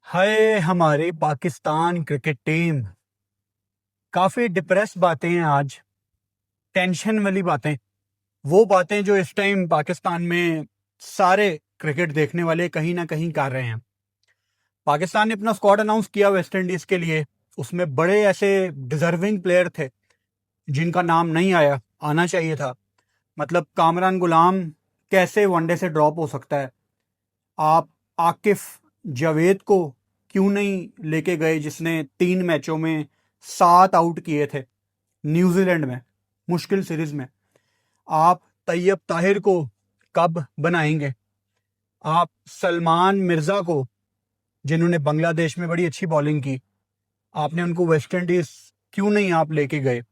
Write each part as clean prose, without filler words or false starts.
हाय हमारी Pakistan cricket team. काफी depress बातें हैं आज। टेंशन वाली बातें। वो बातें जो इस टाइम पाकिस्तान में सारे क्रिकेट देखने वाले कहीं ना कहीं कर रहे हैं। पाकिस्तान ने अपना स्क्वाड अनाउंस किया वेस्ट इंडीज के लिए। उसमें बड़े ऐसे डिजर्विंग प्लेयर थे जिनका नाम नहीं आया, आना चाहिए था। मतलब कामरान गुलाम कैसे वनडे से ड्रॉप हो सकता है? आप आकिफ जावेद को क्यों नहीं लेके गए, जिसने 3 मैचों में 7 आउट किए थे न्यूजीलैंड में, मुश्किल सीरीज में? आप तैयब ताहिर को कब बनाएंगे? आप सलमान मिर्जा को, जिन्होंने बांग्लादेश में बड़ी अच्छी बॉलिंग की, आपने उनको वेस्ट इंडीज क्यों नहीं आप लेके गए?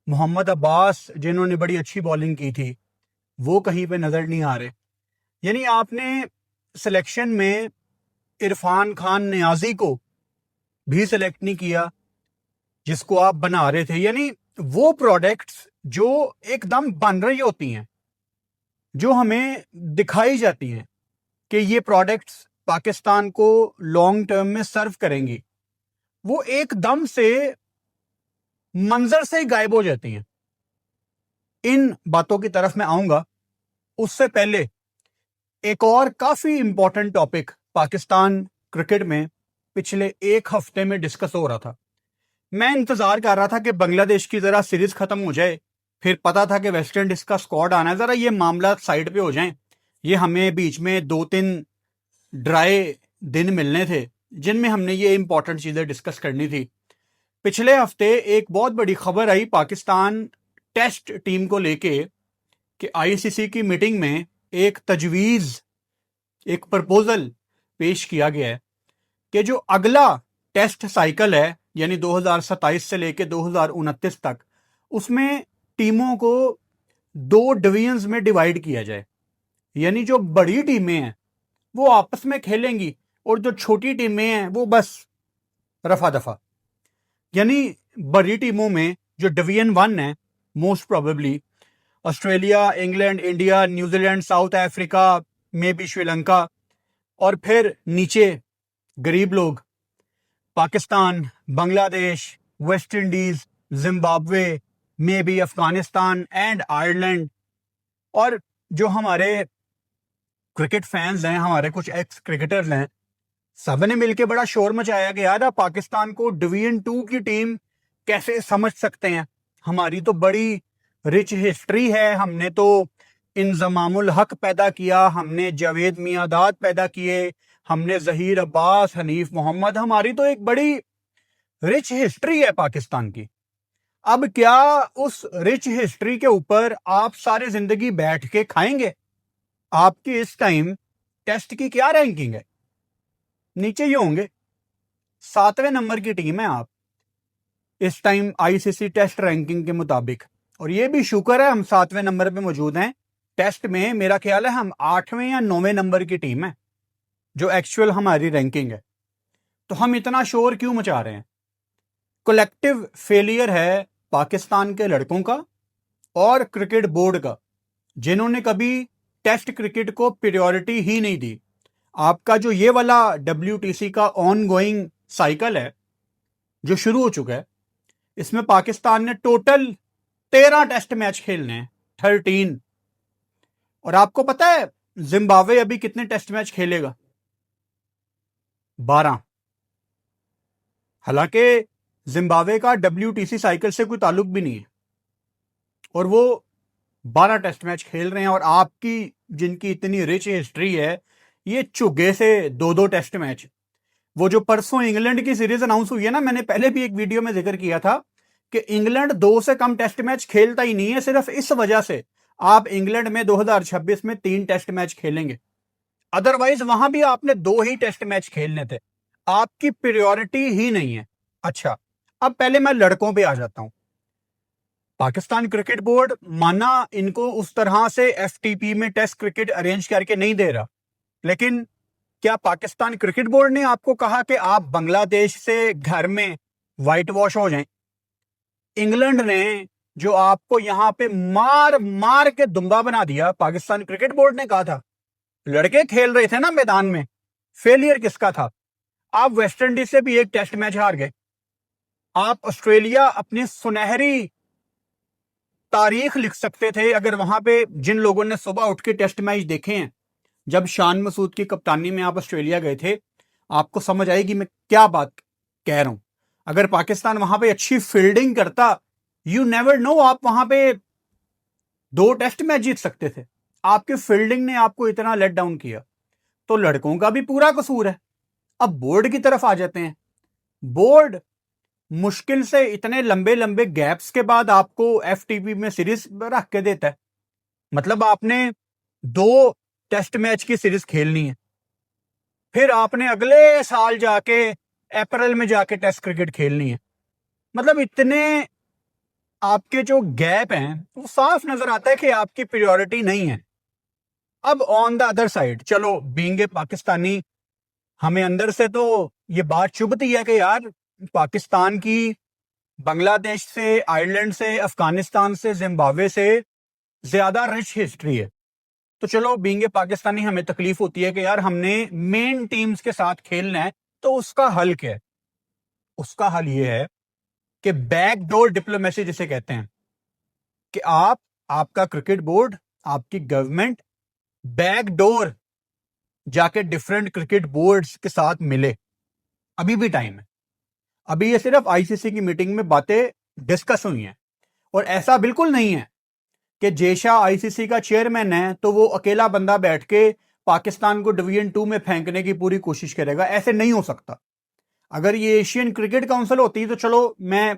मोहम्मद अब्बास जिन्होंने बड़ी अच्छी बॉलिंग की थी, वो कहीं पे नजर नहीं आ रहे। यानी आपने सिलेक्शन में इरफान खान नियाजी को भी सिलेक्ट नहीं किया जिसको आप बना रहे थे। यानी वो प्रोडक्ट्स जो एकदम बन रही होती हैं, जो हमें दिखाई जाती हैं कि ये प्रोडक्ट्स पाकिस्तान को लॉन्ग टर्म में सर्व करेंगी, वो एकदम से मंजर से ही गायब हो जाती हैं। इन बातों की तरफ मैं आऊंगा, उससे पहले एक और काफी इंपॉर्टेंट टॉपिक पाकिस्तान क्रिकेट में पिछले एक हफ्ते में डिस्कस हो रहा था। मैं इंतजार कर रहा था कि बांग्लादेश की जरा सीरीज खत्म हो जाए, फिर पता था कि वेस्ट इंडीज का स्क्वाड आना है, जरा ये मामला साइड पे हो जाए। ये हमें बीच में 2-3 ड्राई दिन मिलने थे जिनमें हमने ये इंपॉर्टेंट चीजें डिस्कस करनी थी। पिछले हफ्ते एक बहुत बड़ी खबर आई पाकिस्तान टेस्ट टीम को लेके कि आईसीसी की मीटिंग में एक तजवीज, एक प्रपोजल पेश किया गया है कि जो अगला टेस्ट साइकिल है, यानी 2027 से लेके 2029 तक, उसमें टीमों को 2 डिवीजन्स में डिवाइड किया जाए। यानी जो बड़ी टीमें हैं वो आपस में खेलेंगी और जो छोटी टीमें हैं वो बस रफा दफा। यानी बड़ी टीमों में जो डिवीजन 1 है, most probably Australia, England, India, New Zealand, south Africa, may be Sri Lanka, और फिर नीचे गरीब लोग Pakistan, Bangladesh, West Indies, Zimbabwe, may be Afghanistan and Ireland. और जो हमारे क्रिकेट फैंस हैं, हमारे कुछ एक्स क्रिकेटर्स हैं, सब ने मिलकर बड़ा शोर मचाया कि यार पाकिस्तान को डिवीजन 2 की टीम कैसे समझ सकते हैं? हमारी तो बड़ी रिच हिस्ट्री है, हमने तो इंजमामुल हक पैदा किया, हमने जावेद मियांदाद पैदा किए, हमने जहीर अब्बास, हनीफ मोहम्मद, हमारी तो एक बड़ी रिच हिस्ट्री है पाकिस्तान की। अब क्या उस रिच हिस्ट्री के ऊपर आप सारी जिंदगी बैठ के खाएंगे? आपकी इस टाइम टेस्ट की क्या रैंकिंग है? नीचे ही होंगे। 7वें नंबर की टीम है आप इस टाइम आईसीसी टेस्ट रैंकिंग के मुताबिक, और ये भी शुक्र है हम 7वें नंबर पे मौजूद हैं। टेस्ट में मेरा ख्याल है हम 8वें या 9वें नंबर की टीम है जो एक्चुअल हमारी रैंकिंग है। तो हम इतना शोर क्यों मचा रहे हैं? कलेक्टिव फेलियर है पाकिस्तान के लड़कों का और क्रिकेट बोर्ड का, जिन्होंने कभी टेस्ट क्रिकेट को प्रायोरिटी ही नहीं दी। आपका जो ये वाला WTC का ऑन गोइंग साइकिल है जो शुरू हो चुका है, इसमें पाकिस्तान ने टोटल 13 टेस्ट मैच खेलने हैं, 13। और आपको पता है जिम्बाब्वे अभी कितने टेस्ट मैच खेलेगा? 12। हालांकि जिम्बाब्वे का WTC साइकिल से कोई ताल्लुक भी नहीं है और वो 12 टेस्ट मैच खेल रहे हैं। और आपकी जिनकी इतनी रिच हिस्ट्री है, ये चुगे से 2-2 टेस्ट मैच। वो जो परसों इंग्लैंड की सीरीज अनाउंस हुई है ना, मैंने पहले भी एक वीडियो में जिक्र किया था कि इंग्लैंड 2 से कम टेस्ट मैच खेलता ही नहीं है। सिर्फ इस वजह से आप इंग्लैंड में 2026 में 3 टेस्ट मैच खेलेंगे, अदरवाइज वहां भी आपने 2 ही टेस्ट मैच खेलने थे। आपकी प्रायोरिटी ही नहीं है। अच्छा, अब पहले मैं लड़कों पे आ जाता हूं। पाकिस्तान क्रिकेट बोर्ड माना इनको उस तरह से FTP में टेस्ट क्रिकेट अरेंज करके नहीं दे रहा, लेकिन क्या पाकिस्तान क्रिकेट बोर्ड ने आपको कहा कि आप बांग्लादेश से घर में व्हाइट वॉश हो जाएं? इंग्लैंड ने जो आपको यहां पे मार मार के दुम्बा बना दिया, पाकिस्तान क्रिकेट बोर्ड ने कहा था। लड़के खेल रहे थे ना मैदान में, फेलियर किसका था? आप वेस्ट इंडीज से भी एक टेस्ट मैच हार गए। आप ऑस्ट्रेलिया अपनी सुनहरी तारीख लिख सकते थे अगर वहां पे जिन लोगों ने सुबह उठ के टेस्ट मैच देखे हैं, जब शान मसूद की कप्तानी में आप ऑस्ट्रेलिया गए थे, आपको समझ आएगी मैं क्या बात कह रहा हूं। अगर पाकिस्तान वहां पे अच्छी फील्डिंग करता, यू नेवर नो, आप वहां पे 2 टेस्ट मैच जीत सकते थे। आपकी फील्डिंग ने आपको इतना लेट डाउन किया। तो लड़कों का भी पूरा कसूर है। अब बोर्ड की तरफ आ जाते हैं। बोर्ड मुश्किल से इतने लंबे लंबे गैप्स के बाद आपको एफटीपी में सीरीज रख के देता है। मतलब आपने 2 टेस्ट मैच की सीरीज खेलनी है, फिर आपने अगले साल जाके अप्रैल में जाके टेस्ट क्रिकेट खेलनी है। मतलब इतने आपके जो गैप हैं वो साफ नजर आता है कि आपकी प्रायोरिटी नहीं है। अब ऑन द अदर साइड, चलो बीइंग ए पाकिस्तानी, हमें अंदर से तो ये बात चुभती है कि यार पाकिस्तान की बांग्लादेश से, आयरलैंड से, अफगानिस्तान से, जिम्बाब्वे से ज्यादा रिच हिस्ट्री है। तो चलो बीइंग ए पाकिस्तानी हमें तकलीफ होती है कि यार हमने मेन टीम्स के साथ खेलना है। तो उसका हल क्या है? उसका हल ये है कि बैकडोर डिप्लोमेसी जिसे कहते हैं, कि आपका क्रिकेट बोर्ड, आपकी गवर्नमेंट बैकडोर जाके डिफरेंट क्रिकेट बोर्ड्स के साथ मिले। अभी भी टाइम है। अभी ये सिर्फ आईसीसी की मीटिंग में बातें डिस्कस हुई हैं, और ऐसा बिल्कुल नहीं है कि जेशा आईसीसी का चेयरमैन है तो वो अकेला बंदा बैठ के पाकिस्तान को डिवीजन 2 में फेंकने की पूरी कोशिश करेगा। ऐसे नहीं हो सकता। अगर ये एशियन क्रिकेट काउंसिल होती तो चलो मैं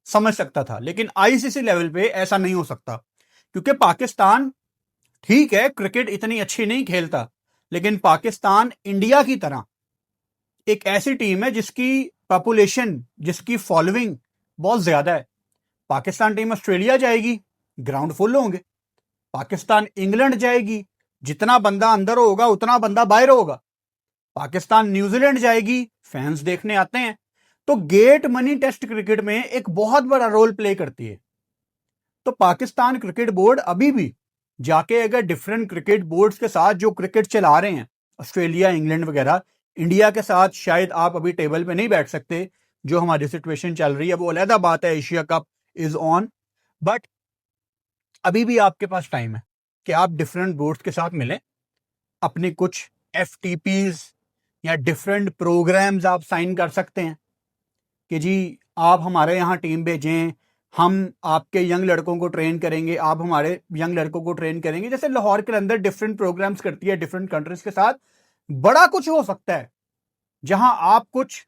समझ सकता था, लेकिन आईसीसी लेवल पे ऐसा नहीं हो सकता। क्योंकि पाकिस्तान, ठीक है, क्रिकेट इतनी अच्छी नहीं खेलता, लेकिन पाकिस्तान इंडिया की तरह एक ऐसी टीम है जिसकी पॉपुलेशन, जिसकी फॉलोइंग बहुत ज्यादा है। पाकिस्तान टीम ऑस्ट्रेलिया जाएगी, ग्राउंड फुल होंगे। पाकिस्तान इंग्लैंड जाएगी, जितना बंदा अंदर होगा उतना बंदा बाहर होगा। पाकिस्तान न्यूजीलैंड जाएगी, फैंस देखने आते हैं। तो गेट मनी टेस्ट क्रिकेट में एक बहुत बड़ा रोल प्ले करती है। तो पाकिस्तान क्रिकेट बोर्ड अभी भी जाके अगर डिफरेंट क्रिकेट बोर्ड्स के साथ जो क्रिकेट चला रहे हैं, ऑस्ट्रेलिया, इंग्लैंड वगैरह, इंडिया के साथ शायद आप अभी टेबल पे नहीं बैठ सकते। जो हमारी सिचुएशन चल रही है वो अलग बात है, Asia cup is on, but अभी भी आपके पास टाइम है कि आप डिफरेंट बोर्ड्स के साथ मिलें, अपनी कुछ एफटीपीज या डिफरेंट प्रोग्राम्स आप साइन कर सकते हैं कि जी आप हमारे यहाँ टीम भेजें, हम आपके यंग लड़कों को ट्रेन करेंगे, आप हमारे यंग लड़कों को ट्रेन करेंगे। जैसे लाहौर के अंदर डिफरेंट प्रोग्राम्स करती है डिफरेंट कंट्रीज के साथ। बड़ा कुछ हो सकता है जहां आप कुछ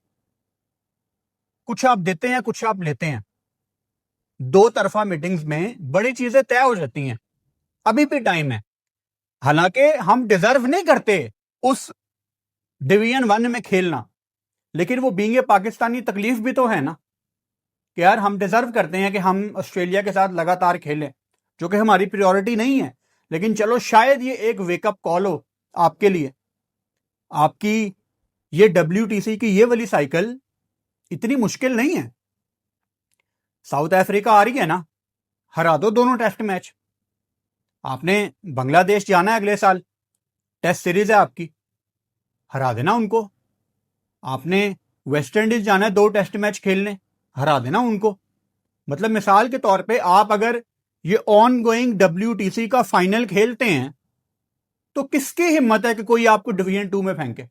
आप देते हैं, कुछ आप लेते हैं। 2 तरफा मीटिंग्स में बड़ी चीजें तय हो जाती हैं। अभी भी टाइम है। हालांकि हम डिजर्व नहीं करते उस डिवीजन 1 में खेलना, लेकिन वो बीइंग ए पाकिस्तानी तकलीफ भी तो है ना कि यार हम डिजर्व करते हैं कि हम ऑस्ट्रेलिया के साथ लगातार खेलें, जो कि हमारी प्रायोरिटी नहीं है। लेकिन चलो शायद ये एक वेकअप कॉल हो आपके लिए। आपकी ये WTC की ये वाली साइकिल इतनी मुश्किल नहीं है। साउथ अफ्रीका आ रही है ना, हरा दो दोनों टेस्ट मैच। आपने बांग्लादेश जाना है अगले साल, टेस्ट सीरीज है आपकी, हरा देना उनको। आपने वेस्ट इंडीज जाना है 2 टेस्ट मैच खेलने, हरा देना उनको। मतलब मिसाल के तौर पे आप अगर ये ऑन गोइंग WTC का फाइनल खेलते हैं तो किसकी हिम्मत है कि कोई आपको डिवीजन 2 में फेंके?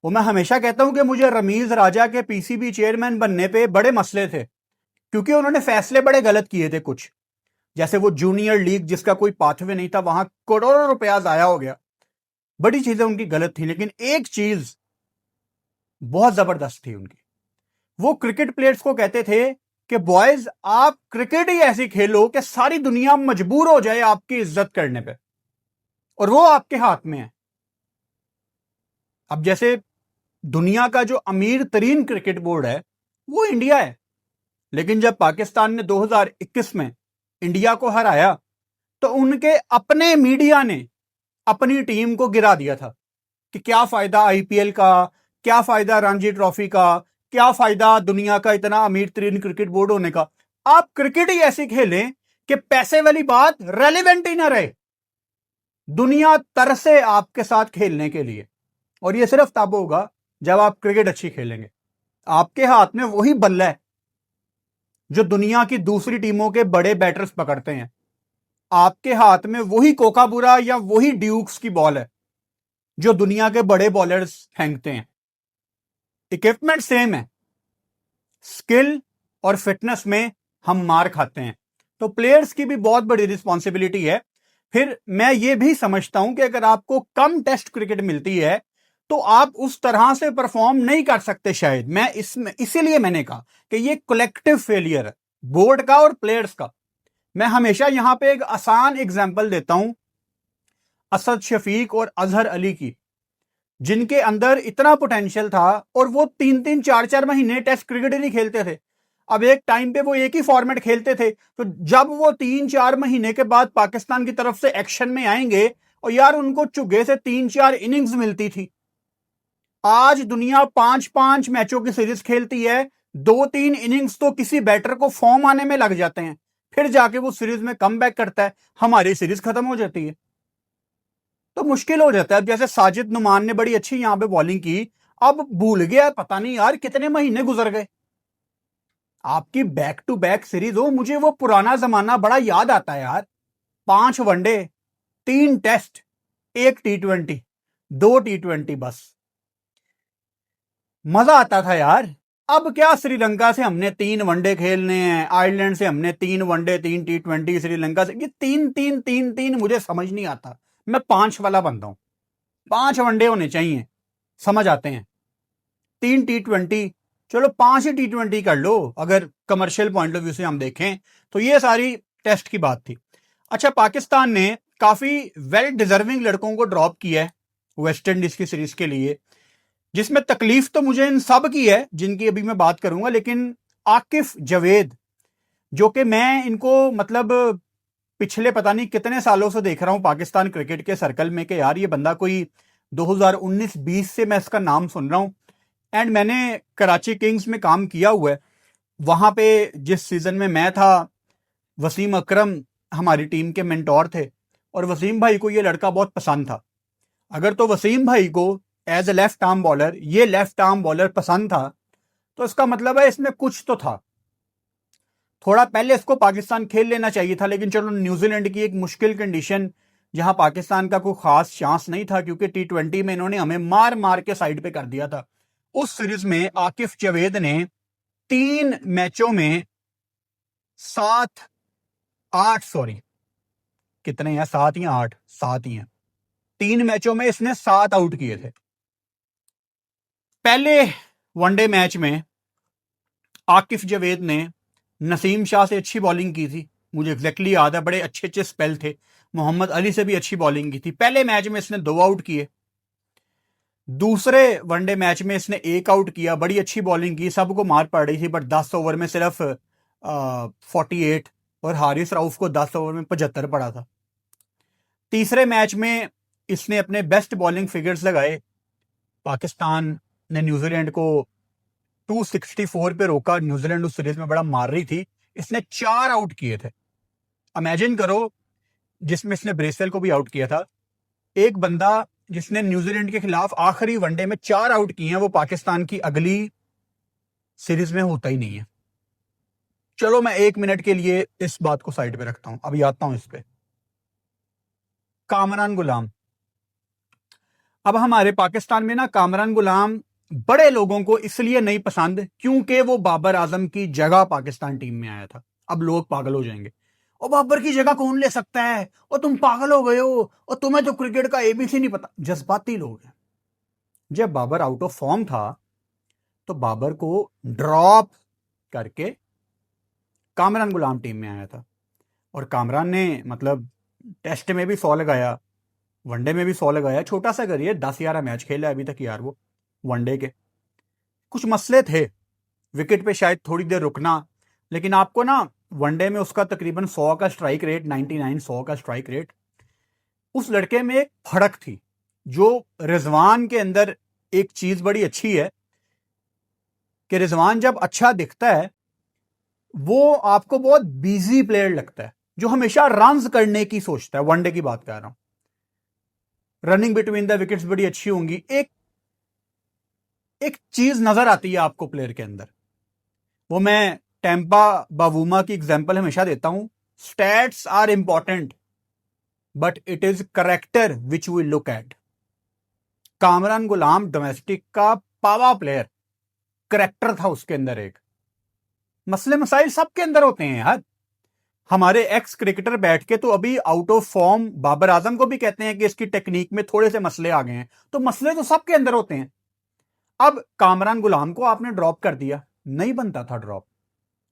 वो मैं हमेशा कहता हूं कि मुझे रमीज राजा के पीसीबी चेयरमैन बनने पे बड़े मसले थे, क्योंकि उन्होंने फैसले बड़े गलत किए थे कुछ। जैसे वो जूनियर लीग जिसका कोई पाथवे नहीं था, वहां करोड़ों रुपया जाया हो गया। बड़ी चीजें उनकी गलत थी, लेकिन एक चीज बहुत जबरदस्त थी उनकी। वो क्रिकेट प्लेयर्स को कहते थे कि बॉयज आप क्रिकेट ही ऐसी खेलो कि सारी दुनिया मजबूर हो जाए आपकी इज्जत करने पे, और वो आपके हाथ में है। अब जैसे दुनिया का जो अमीर तरीन क्रिकेट बोर्ड है वो इंडिया है, लेकिन जब पाकिस्तान ने 2021 में इंडिया को हराया तो उनके अपने मीडिया ने अपनी टीम को गिरा दिया था कि क्या फायदा आईपीएल का, क्या फायदा रणजी ट्रॉफी का, क्या फायदा दुनिया का इतना अमीर तरीन क्रिकेट बोर्ड होने का। आप क्रिकेट ही ऐसी खेलें कि पैसे वाली बात रेलेवेंट ही ना रहे, दुनिया तरसे आपके साथ खेलने के लिए। और ये सिर्फ तब होगा जब आप क्रिकेट अच्छी खेलेंगे। आपके हाथ में वही बल्ला है जो दुनिया की दूसरी टीमों के बड़े बैटर्स पकड़ते हैं। आपके हाथ में वही कोकाबुरा या वही ड्यूक्स की बॉल है जो दुनिया के बड़े बॉलर्स फेंकते हैं। इक्विपमेंट सेम है, स्किल और फिटनेस में हम मार खाते हैं। तो प्लेयर्स की भी बहुत बड़ी रिस्पॉन्सिबिलिटी है। फिर मैं ये भी समझता हूं कि अगर आपको कम टेस्ट क्रिकेट मिलती है तो आप उस तरह से परफॉर्म नहीं कर सकते शायद। मैं इसमें इसीलिए मैंने कहा कि ये कलेक्टिव फेलियर है, बोर्ड का और प्लेयर्स का। मैं हमेशा यहां पे एक आसान एग्जांपल देता हूं असद शफीक और अजहर अली की, जिनके अंदर इतना पोटेंशियल था और वो 3-3 4-4 महीने टेस्ट क्रिकेट ही नहीं खेलते थे। अब एक टाइम पे वो एक ही फॉर्मेट खेलते थे, तो जब वो 3-4 महीने के बाद पाकिस्तान की तरफ से एक्शन में आएंगे और यार उनको चुगे से 3-4 इनिंग्स मिलती थी। आज दुनिया 5-5 मैचों की सीरीज खेलती है, 2-3 इनिंग्स तो किसी बैटर को फॉर्म आने में लग जाते हैं, फिर जाके वो सीरीज में कम बैक करता है, हमारी सीरीज खत्म हो जाती है। तो मुश्किल हो जाता है। अब जैसे साजिद नुमान ने बड़ी अच्छी यहां पे बॉलिंग की, अब भूल गया, पता नहीं यार कितने महीने गुजर गए। आपकी बैक टू बैक सीरीज हो, मुझे वो पुराना जमाना बड़ा याद आता है यार। 5 वनडे, 3 टेस्ट, 1 T20, 2 T20, बस मजा आता था यार। अब क्या, श्रीलंका से हमने 3 वनडे खेलने हैं, आयरलैंड से हमने 3 वनडे, 3 T20, श्रीलंका से ये 3-3-3-3, मुझे समझ नहीं आता। मैं 5 वाला बनता हूं, 5 वनडे होने चाहिए, समझ आते हैं। 3 T20, चलो 5 ही T20 कर लो अगर कमर्शियल पॉइंट ऑफ व्यू से हम देखें तो। ये सारी टेस्ट की बात थी। अच्छा, पाकिस्तान ने काफी वेल डिजर्विंग लड़कों को ड्रॉप किया है वेस्ट इंडीज की सीरीज के लिए, जिसमें तकलीफ तो मुझे इन सब की है जिनकी अभी मैं बात करूंगा। लेकिन आकिफ जवेद, जो कि मैं इनको मतलब पिछले पता नहीं कितने सालों से देख रहा हूं पाकिस्तान क्रिकेट के सर्कल में कि यार ये बंदा कोई 2019-20 से मैं इसका नाम सुन रहा हूं। एंड मैंने कराची किंग्स में काम किया हुआ है। वहां पे जिस सीजन में मैं था, वसीम अकरम हमारी टीम के मेंटोर थे और वसीम भाई को ये लड़का बहुत पसंद था। अगर तो वसीम भाई को as a left arm bowler ये लेफ्ट आर्म बॉलर पसंद था तो इसका मतलब है इसमें कुछ तो था। थोड़ा पहले इसको पाकिस्तान खेल लेना चाहिए था, लेकिन चलो न्यूजीलैंड की एक मुश्किल कंडीशन जहां पाकिस्तान का कोई खास चांस नहीं था, क्योंकि T20 में इन्होंने हमें मार मार के साइड पे कर दिया था। उस सीरीज में आकिफ जवेद ने 3 मैचों में 7-8, सॉरी कितने हैं, 7 या 8, 7 ही हैं। 3 मैचों में इसने 7 आउट किए थे। पहले वनडे मैच में आकिफ जवेद ने नसीम शाह से अच्छी बॉलिंग की थी, मुझे एग्जैक्टली याद है, बड़े अच्छे अच्छे स्पेल थे। मोहम्मद अली से भी अच्छी बॉलिंग की थी। पहले मैच में इसने 2 आउट किए। दूसरे वनडे मैच में इसने 1 आउट किया, बड़ी अच्छी बॉलिंग की, सबको मार पड़ रही थी, बट 10 ओवर में सिर्फ 48 और हारिस राउफ को 10 ओवर में 75 पड़ा था। तीसरे मैच में इसने अपने बेस्ट बॉलिंग फिगर्स लगाए। पाकिस्तान ने न्यूजीलैंड को 264 पे रोका। न्यूजीलैंड उस सीरीज में बड़ा मार रही थी। इसने 4 आउट किए थे। इमेजिन करो, जिसमें इसने ब्रेसवेल को भी आउट किया था। एक बंदा जिसने न्यूजीलैंड के खिलाफ आखिरी वनडे में 4 आउट किए हैं, वो पाकिस्तान की अगली सीरीज में होता ही नहीं है। चलो मैं 1 मिनट के लिए इस बात को साइड पे रखता हूं, अभी आता हूं इस पे। कामरान गुलाम, अब हमारे पाकिस्तान में ना कामरान गुलाम बड़े लोगों को इसलिए नहीं पसंद क्योंकि वो बाबर आजम की जगह पाकिस्तान टीम में आया था। अब लोग पागल हो जाएंगे, और बाबर की जगह कौन ले सकता है, और तुम पागल हो गए हो, और तुम्हें तो क्रिकेट का ABC नहीं पता। जज्बाती लोग हैं। जब बाबर आउट ऑफ फॉर्म था तो बाबर को ड्रॉप करके कामरान गुलाम टीम में आया था, और कामरान ने मतलब टेस्ट में भी 100 लगाया, वनडे में भी 100 लगाया। छोटा सा करिए, 10-11 मैच खेला अभी तक यार वो वनडे के। कुछ मसले थे, विकेट पे शायद थोड़ी देर रुकना, लेकिन आपको ना वनडे में उसका तकरीबन 100 का स्ट्राइक रेट, 99-100 का स्ट्राइक रेट। उस लड़के में एक फड़क थी, जो रिजवान के अंदर एक चीज बड़ी अच्छी है कि रिजवान जब अच्छा दिखता है वो आपको बहुत बिजी प्लेयर लगता है, जो हमेशा रन्स करने की सोचता है। वनडे की बात कर रहा हूं, रनिंग बिटवीन द विकेट्स बड़ी अच्छी होंगी। एक एक चीज नजर आती है आपको प्लेयर के अंदर, वो मैं टेम्पा बावूमा की एग्जांपल हमेशा देता हूं। Stats are important but it is character which we look at. Kamran Ghulam domestic का पावा प्लेयर, करेक्टर था उसके अंदर एक। मसले मसाइल सबके अंदर होते हैं यार। हमारे एक्स क्रिकेटर बैठ के तो अभी out of form Babar Azam को भी कहते हैं कि इसकी टेक्निक में थोड़े से मसले आ गए हैं, तो मसले तो सबके अंदर होते हैं। अब कामरान गुलाम को आपने ड्रॉप कर दिया, नहीं बनता था ड्रॉप।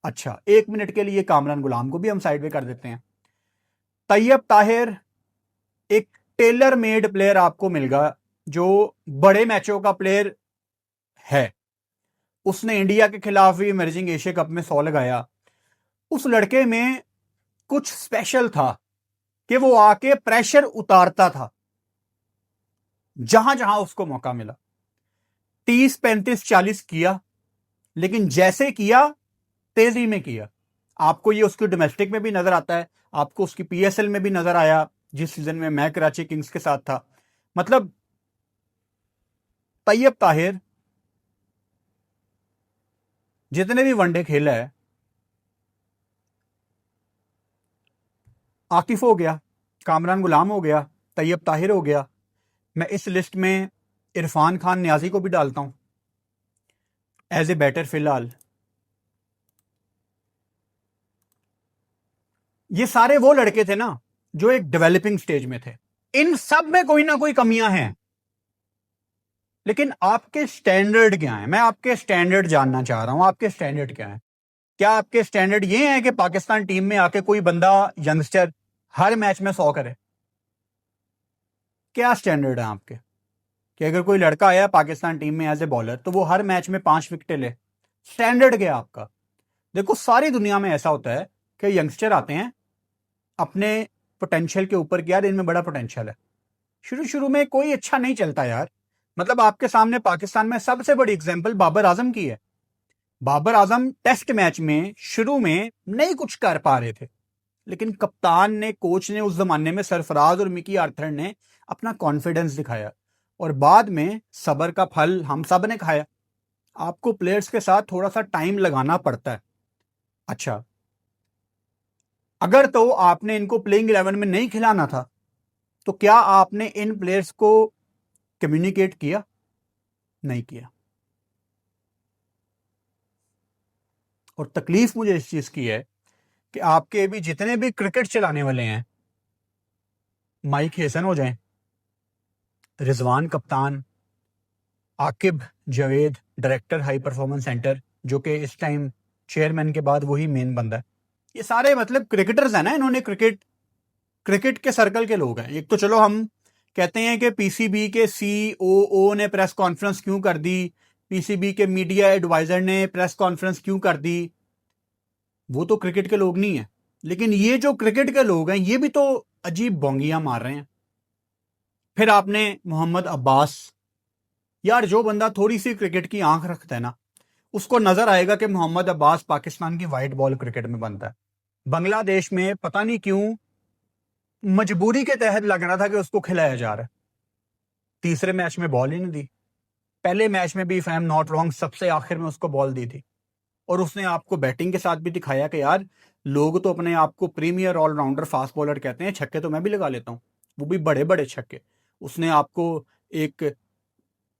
अच्छा, 1 मिनट के लिए कामरान गुलाम को भी हम साइड में कर देते हैं। तैयब ताहिर एक टेलर मेड प्लेयर आपको मिलेगा, जो बड़े मैचों का प्लेयर है। उसने इंडिया के खिलाफ भी इमर्जिंग एशिया कप में 100 लगाया। उस लड़के में कुछ स्पेशल था कि वो आके प्रेशर उतारता था जहां जहां उसको मौका मिला। 30, 35, 40 किया, लेकिन जैसे किया तेजी में किया। आपको ये उसकी डोमेस्टिक में भी नजर आता है, आपको उसकी पीएसएल में भी नजर आया जिस सीजन में मैं कराची किंग्स के साथ था। मतलब तैयब ताहिर जितने भी वनडे खेला है, आतिफ हो गया, कामरान गुलाम हो गया, तैयब ताहिर हो गया, मैं इस लिस्ट में इरफान खान न्याजी को भी डालता हूं एज ए बैटर फिलहाल। ये सारे वो लड़के थे ना जो एक डेवलपिंग स्टेज में थे। इन सब में कोई ना कोई कमियां हैं, लेकिन आपके स्टैंडर्ड क्या है? मैं आपके स्टैंडर्ड जानना चाह रहा हूं, आपके स्टैंडर्ड क्या है? क्या आपके स्टैंडर्ड ये है कि पाकिस्तान टीम में आके कोई बंदा यंगस्टर हर मैच में 100 करे? क्या स्टैंडर्ड है आपके कि अगर कोई लड़का आया पाकिस्तान टीम में एज ए बॉलर तो वो हर मैच में 5 विकेटें ले? स्टैंडर्ड क्या आपका? देखो, सारी दुनिया में ऐसा होता है कि यंगस्टर आते हैं अपने पोटेंशियल के ऊपर कि यार इनमें बड़ा पोटेंशियल है। शुरू शुरू में कोई अच्छा नहीं चलता यार। मतलब आपके सामने पाकिस्तान में सबसे बड़ी एग्जांपल बाबर आजम की है। बाबर आजम टेस्ट मैच में शुरू में नहीं कुछ कर पा रहे थे, लेकिन कप्तान ने, कोच ने उस जमाने में, सरफराज और मिकी आर्थर ने अपना कॉन्फिडेंस दिखाया और बाद में सबर का फल हम सब ने खाया। आपको प्लेयर्स के साथ थोड़ा सा टाइम लगाना पड़ता है। अच्छा, अगर तो आपने इनको प्लेइंग 11 में नहीं खिलाना था तो क्या आपने इन प्लेयर्स को कम्युनिकेट किया? नहीं किया। और तकलीफ मुझे इस चीज की है कि आपके भी जितने भी क्रिकेट चलाने वाले हैं, माइक हेसन हो जाएं, रिजवान कप्तान, Aqib Javed director high performance centre, जो कि इस टाइम चेयरमैन के बाद वही मेन बंदा है, ये सारे मतलब क्रिकेटर्स हैं ना, इन्होंने क्रिकेट के सर्कल के लोग हैं। एक तो चलो हम कहते हैं कि पीसीबी के सीओओ ने प्रेस कॉन्फ्रेंस क्यों कर दी, पीसीबी के मीडिया एडवाइजर ने प्रेस कॉन्फ्रेंस क्यों कर दी, वो तो क्रिकेट के लोग नहीं है। लेकिन ये जो क्रिकेट के लोग हैं ये भी तो अजीब बोंगियां मार रहे हैं। फिर आपने मोहम्मद अब्बास, यार जो बंदा थोड़ी सी क्रिकेट की आंख रखता है ना, उसको नजर आएगा कि मोहम्मद अब्बास पाकिस्तान की वाइट बॉल क्रिकेट में बनता है। बांग्लादेश में पता नहीं क्यों मजबूरी के तहत लग रहा था कि उसको खिलाया जा रहा है। तीसरे मैच में बॉल ही नहीं दी, पहले मैच में भी if I am not wrong सबसे आखिर में उसको बॉल दी थी। और उसने आपको बैटिंग के साथ भी दिखाया कि यार लोग तो अपने आप को प्रीमियर ऑलराउंडर फास्ट बॉलर कहते हैं, छक्के तो मैं भी लगा लेता हूं, वो भी बड़े बड़े छक्के। उसने आपको एक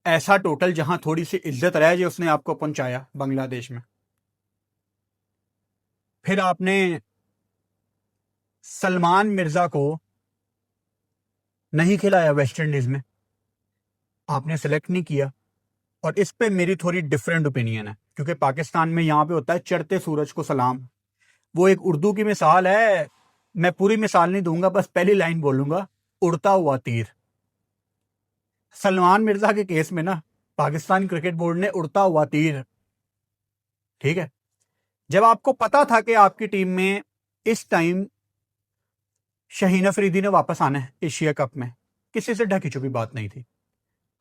ऐसा टोटल जहां थोड़ी सी इज्जत रह जाए उसने आपको पहुंचाया बांग्लादेश में। फिर आपने सलमान मिर्जा को नहीं खिलाया वेस्ट इंडीज में, आपने सेलेक्ट नहीं किया। और इस पे मेरी थोड़ी डिफरेंट ओपिनियन है, क्योंकि पाकिस्तान में यहां पे होता है चढ़ते सूरज को सलाम। वो एक उर्दू की मिसाल है, मैं पूरी मिसाल नहीं दूंगा, बस पहली लाइन बोलूंगा, उड़ता हुआ तीर। सलमान मिर्जा के केस में ना पाकिस्तान क्रिकेट बोर्ड ने उड़ता हुआ तीर, ठीक है, जब आपको पता था कि आपकी टीम में इस टाइम शहीन अफरीदी ने वापस आना है एशिया कप में, किसी से ढकी छुपी बात नहीं थी।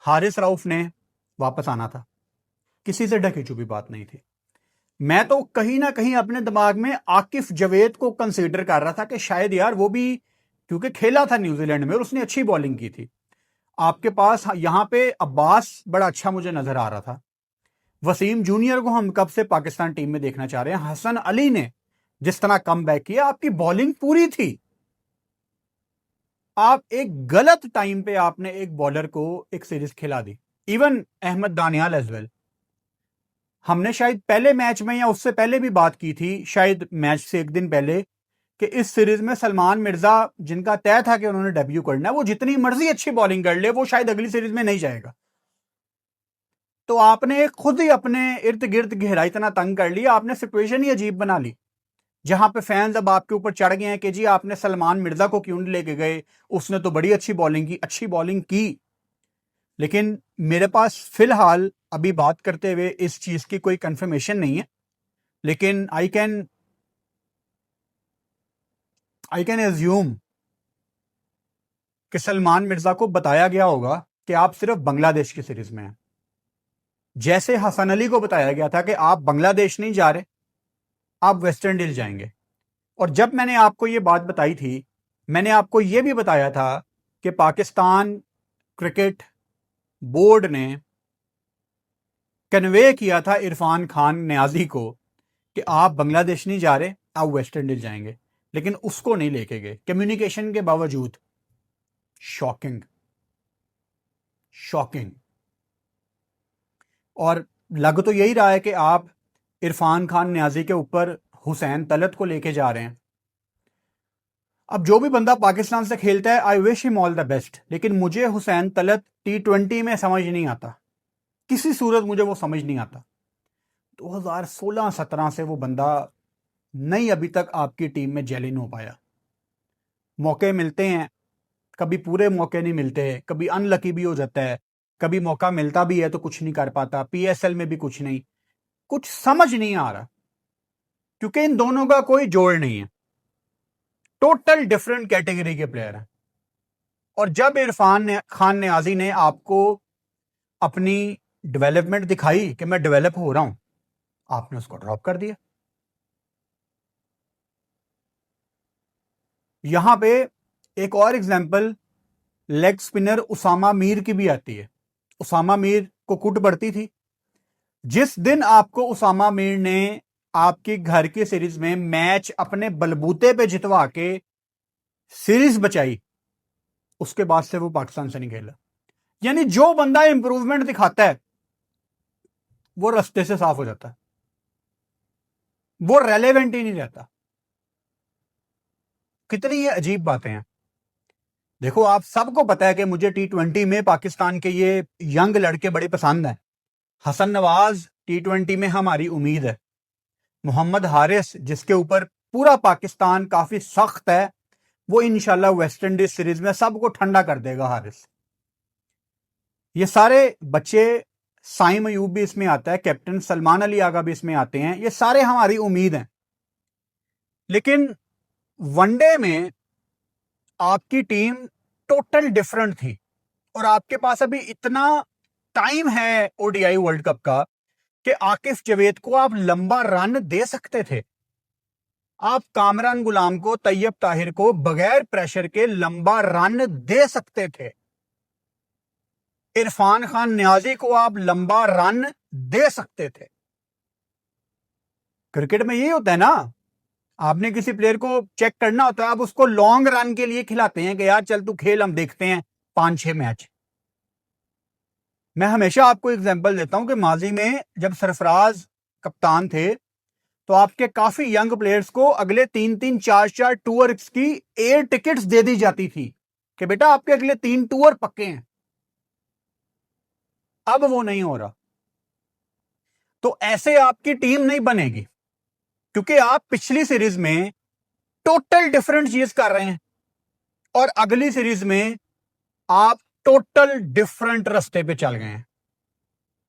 हारिस रऊफ ने वापस आना था, किसी से ढकी छुपी बात नहीं थी। मैं तो कहीं ना कहीं अपने दिमाग में आकिफ जावेद को कंसीडर कर रहा था कि शायद यार वो भी, क्योंकि खेला था न्यूजीलैंड में और उसने अच्छी बॉलिंग की थी। आपके पास यहां पे अब्बास बड़ा अच्छा मुझे नजर आ रहा था, वसीम जूनियर को हम कब से पाकिस्तान टीम में देखना चाह रहे हैं। हसन अली ने जिस तरह कम बैक किया, आपकी बॉलिंग पूरी थी। आप एक गलत टाइम पे आपने एक बॉलर को एक सीरीज खिला दी। Even Ahmed Daniyal as well. हमने शायद पहले मैच में या उससे पहले भी बात की थी, शायद मैच से एक दिन पहले, कि इस सीरीज में सलमान मिर्जा जिनका तय था कि उन्होंने डेब्यू करना है, वो जितनी मर्जी अच्छी बॉलिंग कर ले, वो शायद अगली सीरीज में नहीं जाएगा। तो आपने खुद ही अपने इर्द गिर्द घेरा इतना तंग कर लिया, आपने सिचुएशन ही अजीब बना ली, जहां पे फैंस अब आपके ऊपर चढ़ गए हैं कि जी आपने सलमान मिर्जा को क्यों नहीं लेके गए, उसने तो बड़ी अच्छी बॉलिंग की। लेकिन मेरे पास फिलहाल अभी बात करते हुए इस चीज की कोई कंफर्मेशन नहीं है, लेकिन आई कैन एज्यूम कि सलमान मिर्जा को बताया गया होगा कि आप सिर्फ बांग्लादेश की सीरीज में हैं, जैसे हसन अली को बताया गया था कि आप बांग्लादेश नहीं जा रहे, आप वेस्ट इंडीज जाएंगे। और जब मैंने आपको यह बात बताई थी, मैंने आपको यह भी बताया था कि पाकिस्तान क्रिकेट बोर्ड ने कन्वे किया था इरफान खान नियाजी को कि आप बांग्लादेश नहीं जा रहे, आप वेस्ट इंडीज जाएंगे, लेकिन उसको नहीं लेके गए कम्युनिकेशन के बावजूद। शॉकिंग। और लग तो यही रहा है कि आप इरफान खान नियाजी के ऊपर हुसैन तलत को लेके जा रहे हैं। अब जो भी बंदा पाकिस्तान से खेलता है, I wish him all the best, लेकिन मुझे हुसैन तलत T20 में समझ नहीं आता, किसी सूरत मुझे वो समझ नहीं आता। 2016-17 से वो बंदा नहीं अभी तक आपकी टीम में जेल इन हो पाया। मौके मिलते हैं, कभी पूरे मौके नहीं मिलते, कभी अनलकी भी हो जाता है, कभी मौका मिलता भी है तो कुछ नहीं कर पाता। PSL में भी कुछ नहीं, कुछ समझ नहीं आ रहा, क्योंकि इन दोनों का कोई जोड़ नहीं है, टोटल डिफरेंट कैटेगरी के प्लेयर हैं। और जब इरफान खान नियाजी ने आपको अपनी डेवलपमेंट दिखाई कि मैं डेवलप हो रहा हूं, आपने उसको ड्रॉप कर दिया। यहां पे एक और example leg spinner Usama Mir की भी आती है। उसामा मीर को कुट बढ़ती थी। जिस दिन आपको उसामा मीर ने आपके घर की सीरीज में मैच अपने बलबूते पे जितवा के सीरीज बचाई, उसके बाद से वो पाकिस्तान से नहीं खेला। यानी जो बंदा इंप्रूवमेंट दिखाता है वो रास्ते से साफ हो जाता है, वो रेलेवेंट ही नहीं रहता। कितनी ये अजीब बातें हैं। देखो, आप सबको पता है कि मुझे T20 में पाकिस्तान के ये यंग लड़के बड़े पसंद हैं। हसन नवाज T20 में हमारी उम्मीद है। मोहम्मद हारिस, जिसके ऊपर पूरा पाकिस्तान काफी सख्त है, वो इंशाल्लाह वेस्ट इंडीज सीरीज में सबको ठंडा कर देगा हारिस। ये सारे बच्चे, साइम अयूब भी इसमें आता है, कैप्टन सलमान अली आगा भी इसमें आते हैं, ये सारे हमारी उम्मीद हैं। लेकिन वनडे में आपकी टीम टोटल डिफरेंट थी, और आपके पास अभी इतना टाइम है ODI वर्ल्ड कप का कि आकिफ जवेद को आप लंबा रन दे सकते थे। आप कामरान गुलाम को, तैयब ताहिर को बगैर प्रेशर के लंबा रन दे सकते थे। इरफान खान नियाजी को आप लंबा रन दे सकते थे। क्रिकेट में यही होता है ना, आपने किसी प्लेयर को चेक करना होता है, आप उसको लॉन्ग रन के लिए खिलाते हैं कि यार चल तू खेल, हम देखते हैं 5-6 मैच। मैं हमेशा आपको एग्जांपल देता हूं कि माजी में जब सरफराज कप्तान थे तो आपके काफी यंग प्लेयर्स को अगले 3-3, 4-4 टूर्स की एयर टिकट्स दे दी जाती थी कि बेटा आपके अगले 3 टूर पक्के हैं। अब वो नहीं हो रहा। तो ऐसे आपकी टीम नहीं बनेगी, क्योंकि आप पिछली सीरीज में टोटल डिफरेंट चीज कर रहे हैं और अगली सीरीज में आप टोटल डिफरेंट रास्ते पे चल गए हैं।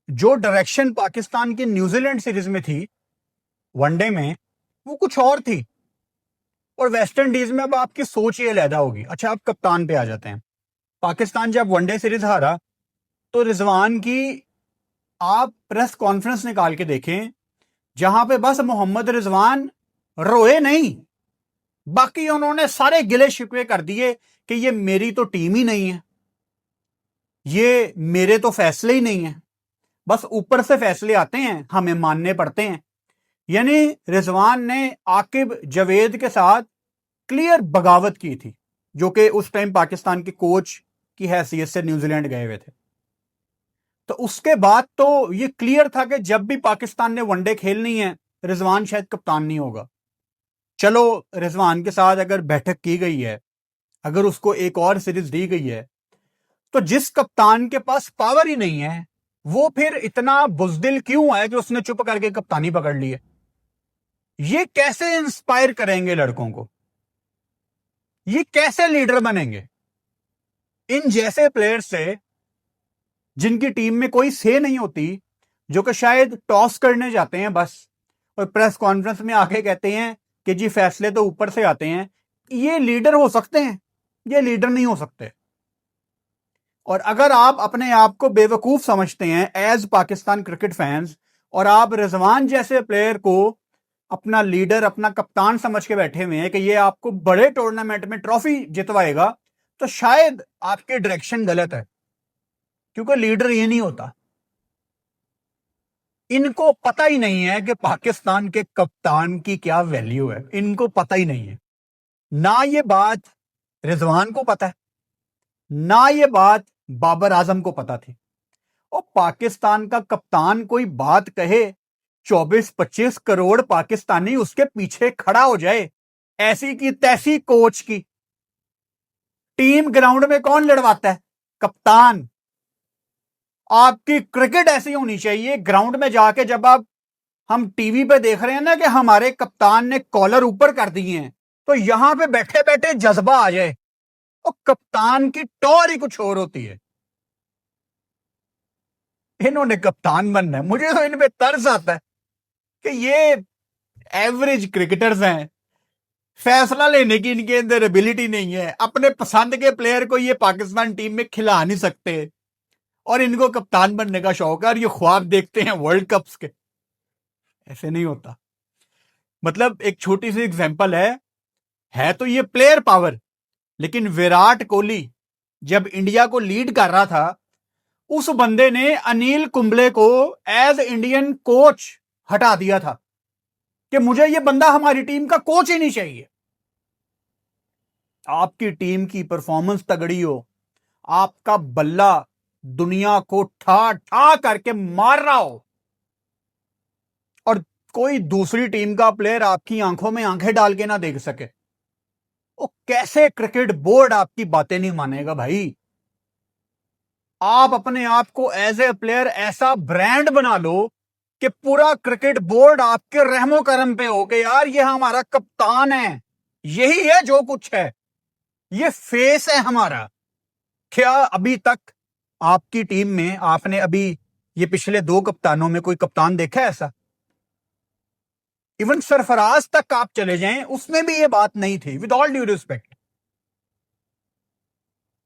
जो डायरेक्शन पाकिस्तान की न्यूजीलैंड सीरीज में थी वनडे में, वो कुछ और थी, और वेस्ट इंडीज में अब आपकी सोच ही अलहदा होगी। अच्छा, आप कप्तान पे आ जाते हैं। पाकिस्तान जब वनडे सीरीज हारा तो रिजवान की आप प्रेस कॉन्फ्रेंस निकाल के देखें, जहां पे बस मोहम्मद रिजवान रोए नहीं, बाकी उन्होंने सारे गिले शिकवे कर दिए कि ये मेरी तो टीम ही नहीं है, ये मेरे तो फैसले ही नहीं है, बस ऊपर से फैसले आते हैं, हमें मानने पड़ते हैं। यानी रिजवान ने आकिब जावेद के साथ क्लियर बगावत की थी, जो कि उस टाइम पाकिस्तान के कोच की हैसियत से न्यूजीलैंड गए हुए थे। तो उसके बाद तो ये क्लियर था कि जब भी पाकिस्तान ने वनडे खेलनी है, रिजवान शायद कप्तान नहीं होगा। चलो, रिजवान के साथ अगर बैठक की गई है, अगर उसको एक और सीरीज दी गई है, तो जिस कप्तान के पास पावर ही नहीं है, वो फिर इतना बुजदिल क्यों है कि उसने चुप करके कप्तानी पकड़ ली है? ये कैसे इंस्पायर करेंगे लड़कों को? ये कैसे लीडर बनेंगे? इन जैसे प्लेयर से, जिनकी टीम में कोई से नहीं होती, जो कि शायद टॉस करने जाते हैं बस, और प्रेस कॉन्फ्रेंस में आके कहते हैं कि जी फैसले तो ऊपर से आते हैं, ये लीडर हो सकते हैं? ये लीडर नहीं हो सकते। और अगर आप अपने आप को बेवकूफ समझते हैं एज पाकिस्तान क्रिकेट फैंस, और आप रिजवान जैसे प्लेयर को अपना लीडर, अपना कप्तान समझ के बैठे हुए हैं कि ये आपको बड़े टूर्नामेंट में ट्रॉफी जितवाएगा, तो शायद आपकी डायरेक्शन गलत है, क्योंकि लीडर ये नहीं होता। इनको पता ही नहीं है कि पाकिस्तान के कप्तान की क्या वैल्यू है, इनको पता ही नहीं है। ना ये बात रिजवान को पता है, ना ये बात बाबर आजम को पता थी। और पाकिस्तान का कप्तान कोई बात कहे, 24-25 करोड़ पाकिस्तानी उसके पीछे खड़ा हो जाए, ऐसी की तैसी कोच की टीम ग्राउंड में कौन लड़वाता है? कप्तान। आपकी क्रिकेट ऐसी होनी चाहिए, ग्राउंड में जाके जब आप, हम टीवी पे देख रहे हैं ना कि हमारे कप्तान ने कॉलर ऊपर कर दिए हैं, तो यहां पे बैठे बैठे जज्बा आ जाए। और कप्तान की टौर ही कुछ और होती है। इन्होंने कप्तान बनना है, मुझे तो इन पे तरस आता है कि ये एवरेज क्रिकेटर्स हैं, फैसला लेने की इनके अंदर एबिलिटी नहीं है, अपने पसंद के प्लेयर को ये पाकिस्तान टीम में खिला नहीं सकते, और इनको कप्तान बनने का शौक है, और ये ख्वाब देखते हैं वर्ल्ड कप्स के। ऐसे नहीं होता। मतलब एक छोटी सी एग्जांपल है तो ये प्लेयर पावर, लेकिन विराट कोहली जब इंडिया को लीड कर रहा था, उस बंदे ने अनिल कुंबले को एज इंडियन कोच हटा दिया था कि मुझे ये बंदा हमारी टीम का कोच ही नहीं चाहिए। आपकी टीम की परफॉर्मेंस तगड़ी हो, आपका बल्ला दुनिया को ठा ठा करके मार रहा हो, और कोई दूसरी टीम का प्लेयर आपकी आंखों में आंखें डाल के ना देख सके, वो कैसे क्रिकेट बोर्ड आपकी बातें नहीं मानेगा भाई? आप अपने आप को एज ए प्लेयर ऐसा ब्रांड बना लो कि पूरा क्रिकेट बोर्ड आपके रहमो करम पे हो कि यार ये हमारा कप्तान है, यही है जो कुछ है, ये फेस है हमारा। क्या अभी तक आपकी टीम में आपने अभी ये पिछले 2 कप्तानों में कोई कप्तान देखा है ऐसा? इवन सरफराज तक आप चले जाएं, उसमें भी ये बात नहीं थी, विद ऑल ड्यू रिस्पेक्ट।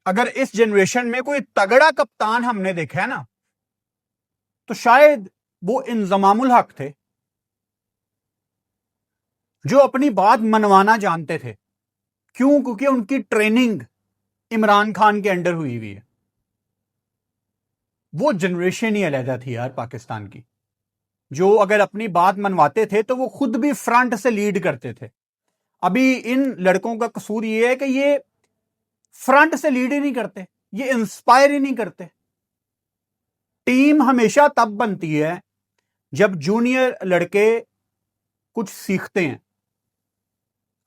अगर इस जनरेशन में कोई तगड़ा कप्तान हमने देखा है ना, तो शायद वो इंजमामुल हक थे, जो अपनी बात मनवाना जानते थे। क्यों? क्योंकि उनकी ट्रेनिंग इमरान खान के अंडर हुई हुई है। वो जनरेशन ही अलग थी यार पाकिस्तान की, जो अगर अपनी बात मनवाते थे तो वो खुद भी फ्रंट से लीड करते थे। अभी इन लड़कों का कसूर ये है कि ये फ्रंट से लीड ही नहीं करते, ये इंस्पायर ही नहीं करते। टीम हमेशा तब बनती है जब जूनियर लड़के कुछ सीखते हैं।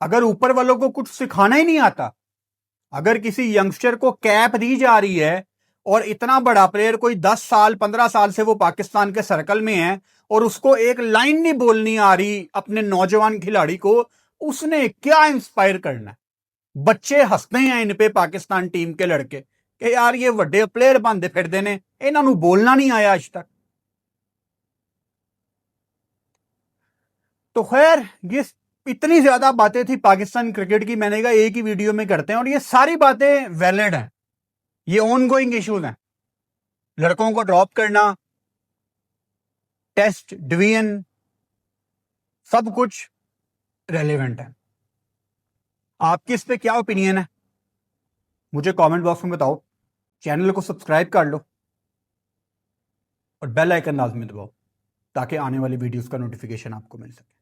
अगर ऊपर वालों को कुछ सिखाना ही नहीं आता, अगर किसी यंगस्टर को कैप दी जा रही है, और इतना बड़ा प्लेयर कोई 10 साल 15 साल से वो पाकिस्तान के सर्कल में है, और उसको एक लाइन नहीं बोलनी आ रही अपने नौजवान खिलाड़ी को, उसने क्या इंस्पायर करना है? बच्चे हंसते हैं इन पे, पाकिस्तान टीम के लड़के, कि यार ये वड्डे प्लेयर बनते फिरते ने, इन्होंने बोलना नहीं आया आज तक। तो खैर, ये इतनी ज्यादा बातें थी पाकिस्तान क्रिकेट की, मैंने कहा एक ही वीडियो में करते हैं, और ये सारी बातें वैलिड हैं, ये ऑन गोइंग इश्यूज हैं। लड़कों को ड्रॉप करना, टेस्ट डिवीजन, सब कुछ रेलेवेंट है। आपकी इस पे क्या ओपिनियन है, मुझे कमेंट बॉक्स में बताओ। चैनल को सब्सक्राइब कर लो। और बेल आइकन लाजमी दबाओ ताकि आने वाली वीडियोस का नोटिफिकेशन आपको मिल सके।